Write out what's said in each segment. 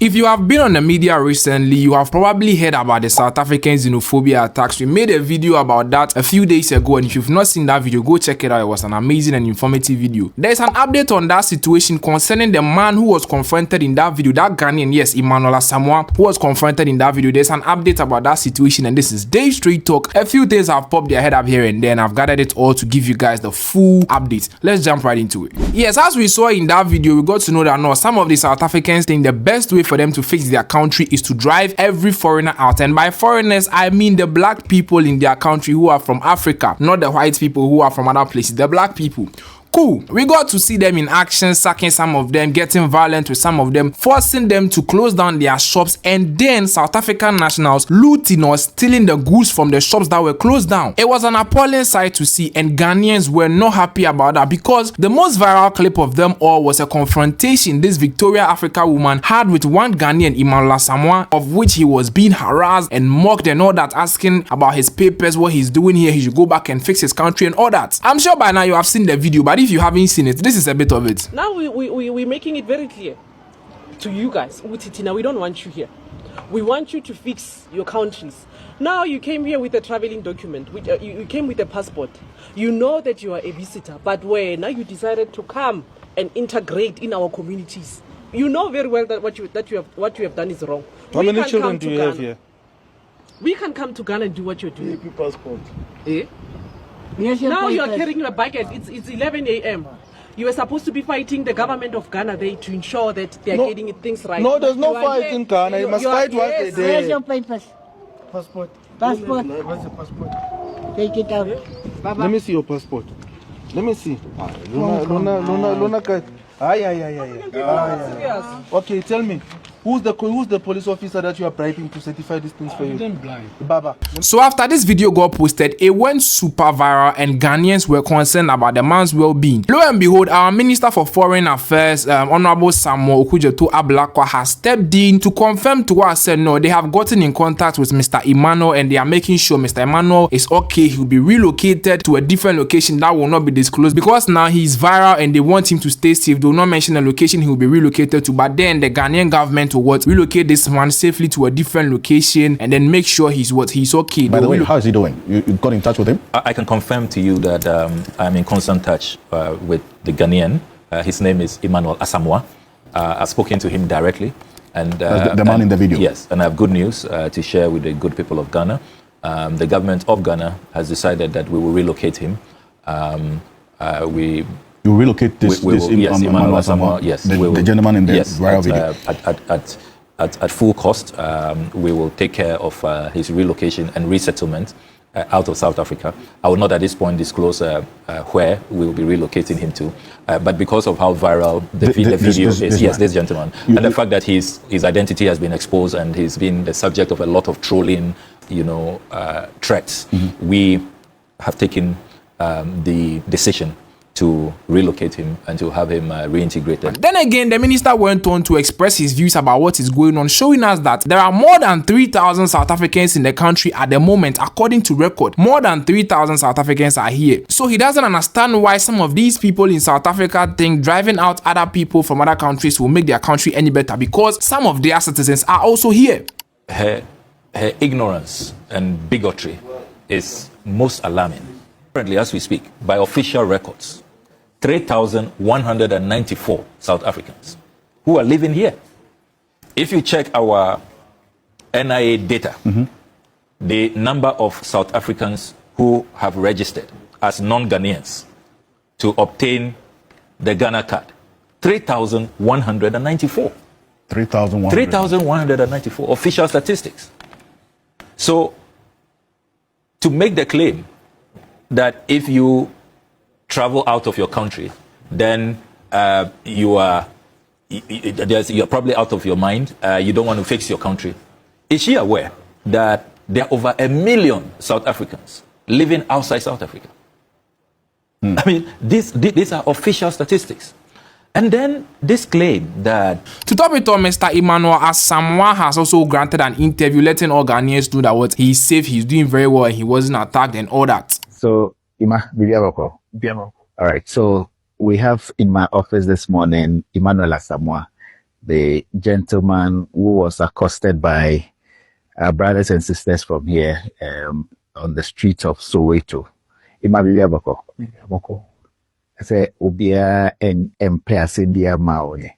If you have been on the media recently, you have probably heard about the South African xenophobia attacks. We made a video about that a few days ago, and if you've not seen that video, go check it out. It was an amazing and informative video. There's an update on that situation concerning the man who was confronted in that video, that Ghanaian, yes, Samuel Ablakwa, who was confronted in that video. There's an update about that situation, and this is Dave Street Talk. A few things have popped their head up here and there, and I've gathered it all to give you guys the full update. Let's jump right into it. Yes, as we saw in that video, we got to know that no, some of the South Africans think the best way for them to fix their country is to drive every foreigner out, and by foreigners I mean the black people in their country who are from Africa, not the white people who are from other places, the black people. Cool. We got to see them in action, sacking some of them, getting violent with some of them, forcing them to close down their shops, and then South African nationals looting or stealing the goods from the shops that were closed down. It was an appalling sight to see, and Ghanaians were not happy about that because the most viral clip of them all was a confrontation this Victoria Africa woman had with one Ghanaian, Samuel Ablakwa, of which he was being harassed and mocked and all that, asking about his papers, what he's doing here, he should go back and fix his country and all that. I'm sure by now you have seen the video, but if you haven't seen it, this is a bit of it. Now we're making it very clear to you guys, Utitina, we don't want you here. We want you to fix your countries. Now you came here with a traveling document, you came with a passport. You know that you are a visitor, but now you decided to come and integrate in our communities. You know very well that what you have done is wrong. How many children do you have here? We can come to Ghana and do what you're doing. Passport. Eh? Yes, now you are carrying a bucket. It's 11 a.m. You were supposed to be fighting the government of Ghana there to ensure that they are getting things right. No, there's no fight in Ghana. You must fight what they did. Where's your papers? Passport. Passport. Where's your passport? Take it out. Baba. Let me see your passport. Let me see. Luna. Okay, tell me. Who's the police officer that you are bribing to certify these things for you? Baba. So after this video got posted, it went super viral and Ghanaians were concerned about the man's well-being. Lo and behold, our Minister for Foreign Affairs, Honorable Samuel Ablakwa, has stepped in to confirm to us, said no, they have gotten in contact with Mr. Emmanuel and they are making sure Mr. Emmanuel is okay. He'll be relocated to a different location that will not be disclosed because now he's viral and they want him to stay safe. They will not mention the location he will be relocated to, but then the Ghanaian government to relocate this man safely to a different location and then make sure he's okay. By the way, how is he doing? You got in touch with him? I can confirm to you that I'm in constant touch with the Ghanaian. His name is Emmanuel Asamoah. I've spoken to him directly. And the man in the video? Yes, and I have good news to share with the good people of Ghana. The government of Ghana has decided that we will relocate him. You relocate this Emmanuel Asamoah, yes, the gentleman in the viral video. At full cost, we will take care of his relocation and resettlement out of South Africa. I will not at this point disclose where we will be relocating him to, but because of how viral the video is, this gentleman, and the fact that his identity has been exposed and he's been the subject of a lot of trolling, threats, we have taken the decision to relocate him and to have him reintegrated. Then again, the minister went on to express his views about what is going on, showing us that there are more than 3,000 South Africans in the country at the moment, according to record. More than 3,000 South Africans are here. So he doesn't understand why some of these people in South Africa think driving out other people from other countries will make their country any better, because some of their citizens are also here. Her ignorance and bigotry is most alarming. Currently, as we speak, by official records, 3,194 South Africans who are living here. If you check our NIA data, the number of South Africans who have registered as non-Ghanaians to obtain the Ghana card, 3,194. 3,194 official statistics. So, to make the claim that if you travel out of your country, then you're probably out of your mind. You don't want to fix your country. Is she aware that there are over 1 million South Africans living outside South Africa? I mean, these are official statistics. And then this claim that... To top it on, Mr. Emmanuel Asamoah has also granted an interview letting all Ghanaians know that he's safe, he's doing very well, and he wasn't attacked and all that. So, all right. So we have in my office this morning Emmanuel Asamoah. the gentleman who was accosted by our brothers and sisters from here on the streets of Soweto. Imabili abako. I say, Ubia and Empire India Maone.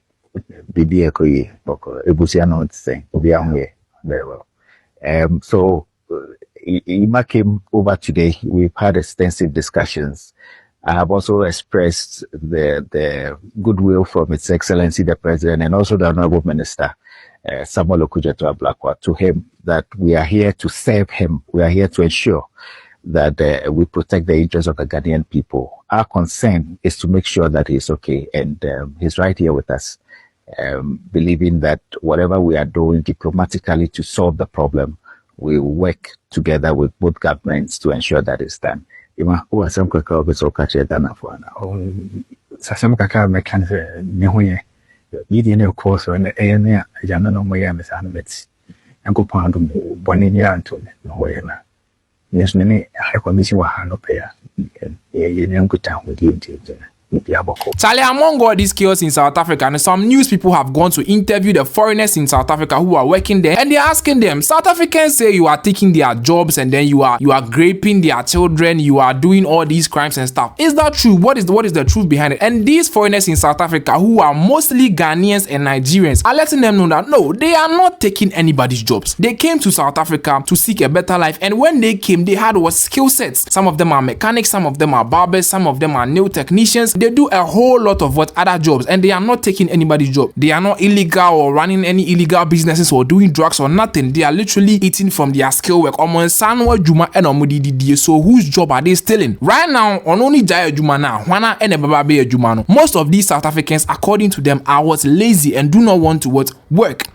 Bibi Ekoye, Boko, Ebusiano saying, Ubia very well. So Ima came over today. We've had extensive discussions. I have also expressed the goodwill from His Excellency the President and also the Honorable Minister, Samuel Ablakwa, to him that we are here to serve him. We are here to ensure that we protect the interests of the Ghanaian people. Our concern is to make sure that he's okay, and he's right here with us, believing that whatever we are doing diplomatically to solve the problem, we will work together with both governments to ensure that it's done. Ima, who are some kaka obeso kache dana for now? Sasam kaka mekanse nehoye. Yidi ne course and ene jana no moya mesana bets. Anko pando boni ni anto no hoyena. Yes nene ha komisi wa hano peya. Ye nyanko tanwo di nti. Charlie, among all these chaos in South Africa, and some news people have gone to interview the foreigners in South Africa who are working there, and they're asking them, South Africans say you are taking their jobs and then you are raping their children, you are doing all these crimes and stuff. Is that true? What is the truth behind it? And these foreigners in South Africa who are mostly Ghanaians and Nigerians are letting them know that no, they are not taking anybody's jobs. They came to South Africa to seek a better life, and when they came, they had what skill sets. Some of them are mechanics, some of them are barbers, some of them are nail technicians. They do a whole lot of other jobs, and they are not taking anybody's job. They are not illegal or running any illegal businesses or doing drugs or nothing. They are literally eating from their skill work. So whose job are they stealing? Right now, on only Jaya Juma now, Wana and Bababe Jumano. Most of these South Africans, according to them, are lazy and do not want to work.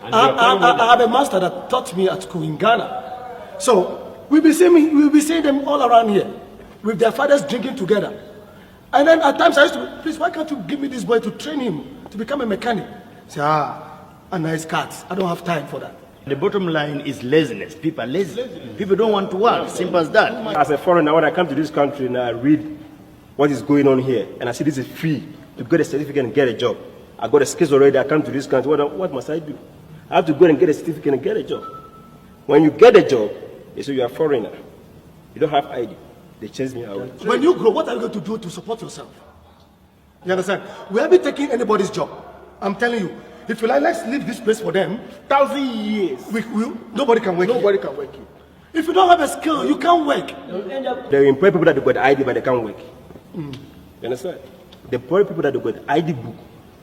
I have a master that taught me at school in Ghana. So we'll be seeing them all around here with their fathers drinking together. And then at times I used to, please, why can't you give me this boy to train him to become a mechanic? Say, a nice cat. I don't have time for that. The bottom line is laziness. People are lazy. People don't want to work. Simple as that. As a foreigner, when I come to this country and I read what is going on here, and I see this is free to get a certificate and get a job. I got a skills already. I come to this country. What must I do? I have to go and get a certificate and get a job. When you get a job, they say you're a foreigner. You don't have ID. They chase me out. When you grow, what are you going to do to support yourself? You understand? We haven't taken anybody's job. I'm telling you. If you like, let's leave this place for them. 1,000 years. Nobody can work. Nobody can work here. If you don't have a skill, you can't work. They employ people that got ID, but they can't work. You understand? They employ people that got ID book,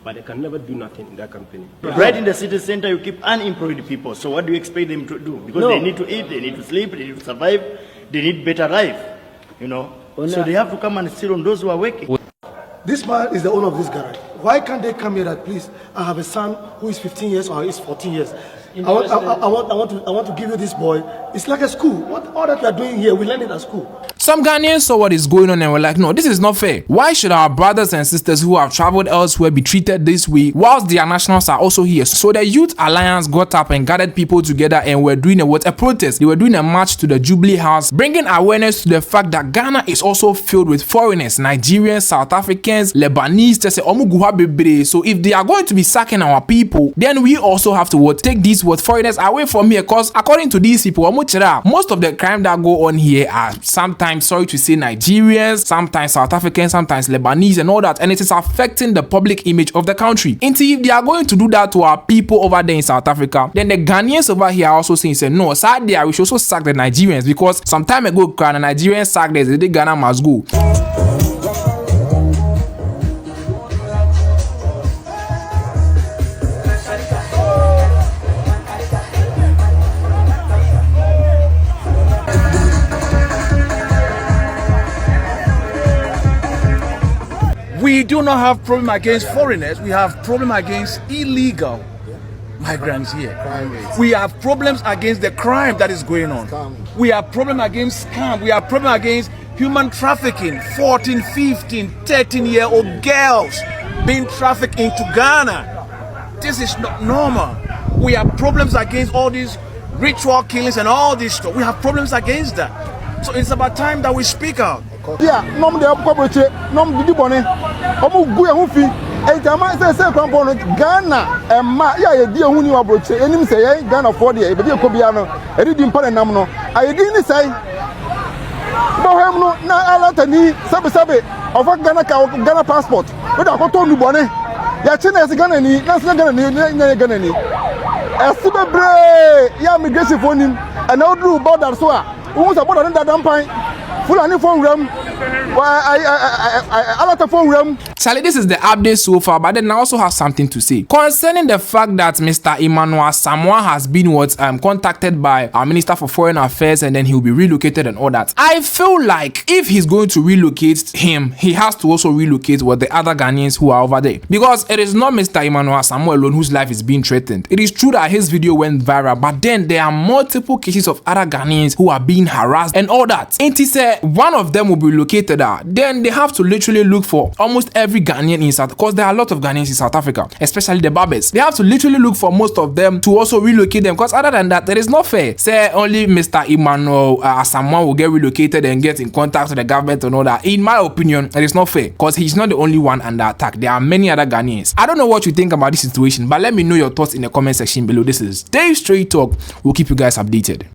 but they can never do nothing in that company. Right in the city center, you keep unemployed people. So what do you expect them to do? Because they need to eat, they need to sleep, they need to survive, they need better life. You know, so they have to come and sit on those who are working. This man is the owner of this garage. Why can't they come here that, please, I have a son who is 15 years or is 14 years. I want to give you this boy. It's like a school. All that we are doing here, we learn it at school. Some Ghanaians saw what is going on and were like, no, this is not fair. Why should our brothers and sisters who have traveled elsewhere be treated this way whilst their nationals are also here? So the Youth Alliance got up and gathered people together and were doing a protest. They were doing a march to the Jubilee House, bringing awareness to the fact that Ghana is also filled with foreigners, Nigerians, South Africans, Lebanese. So if they are going to be sacking our people, then we also have to take these foreigners away from here, because according to these people, most of the crime that go on here are sometimes, sorry to say, Nigerians, sometimes South Africans, sometimes Lebanese and all that, and it is affecting the public image of the country. And if they are going to do that to our people over there in South Africa, then the Ghanaians over here are also saying, no, sad there, we should also sack the Nigerians, because some time ago, the Nigerians sacked us, the Ghana must go. We do not have problem against foreigners. We have problem against illegal migrants here. We have problems against the crime that is going on. We have problem against scam. We have problem against human trafficking. 14, 15, 13-year-old girls being trafficked into Ghana. This is not normal. We have problems against all these ritual killings and all this stuff. We have problems against that. So it's about time that we speak out. Yeah, nom de up corporate, nom didi bone. Omu gu e hu fi. Ejama say kwampo no Ghana emma ya ye die hu ni wabroche enim say ye Ghana for there e be ko bia no e di mpa nam no ayedi ni say bohem no na alata ni sabe of Ghana passport we da ko to nu bone ya chi na Ghana ni na Ghana ni Ghana ni esibebre ya migration for nim and odru border so a who support on that dampan Fulani phone ram Charlie, this is the update so far, but then I also have something to say concerning the fact that Mr. Emmanuel Samuel has been contacted by our Minister for Foreign Affairs and then he will be relocated and all that. I feel like if he's going to relocate him, he has to also relocate with the other Ghanaians who are over there, because it is not Mr. Emmanuel Samuel alone whose life is being threatened. It is true that his video went viral, but then there are multiple cases of other Ghanaians who are being harassed and all that. And he said one of them will be located there. Then they have to literally look for almost every Ghanaian in South, because there are a lot of Ghanaians in South Africa, especially the Barbers. They have to literally look for most of them to also relocate them, because other than that, it is not fair. Say only Mr. Emmanuel Samuel will get relocated and get in contact with the government and all that. In my opinion, it is not fair, because he's not the only one under attack. There are many other Ghanaians. I don't know what you think about this situation, but let me know your thoughts in the comment section below. This is Dave Straight Talk. We'll keep you guys updated.